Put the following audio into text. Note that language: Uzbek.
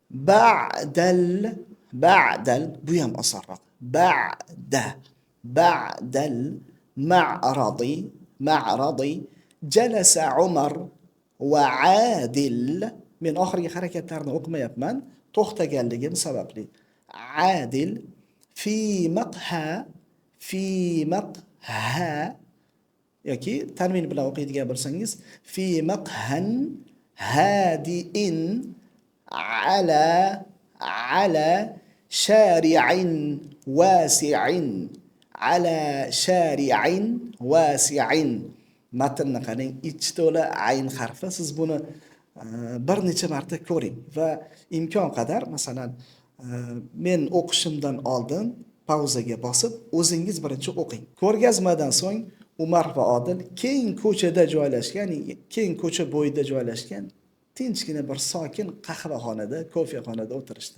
ba'dal bu ham osonroq. Ba'dal ma'radi jalasa Umar va Adil. Men oxirgi harakatlarni o'qimayapman, to'xtaganligim sababli. Adil fi maqha yoki tanvin bilan o'qiydigan bo'lsangiz fi maqhan hadiin ala shari'in wasi'in matnni qarang, ichi to'la ayn harfi. Siz buni bir necha marta ko'ring va imkon qadar masalan men o'qishimdan oldin pauzaga bosib o'zingiz birinchi o'qing. Ko'rgazmadan so'ng Umar va Odil keng ko'chada joylashgan, keng ko'cha bo'yida joylashgan tinchgina bir sokin qahvaxonada, kofexonada o'tirishdi.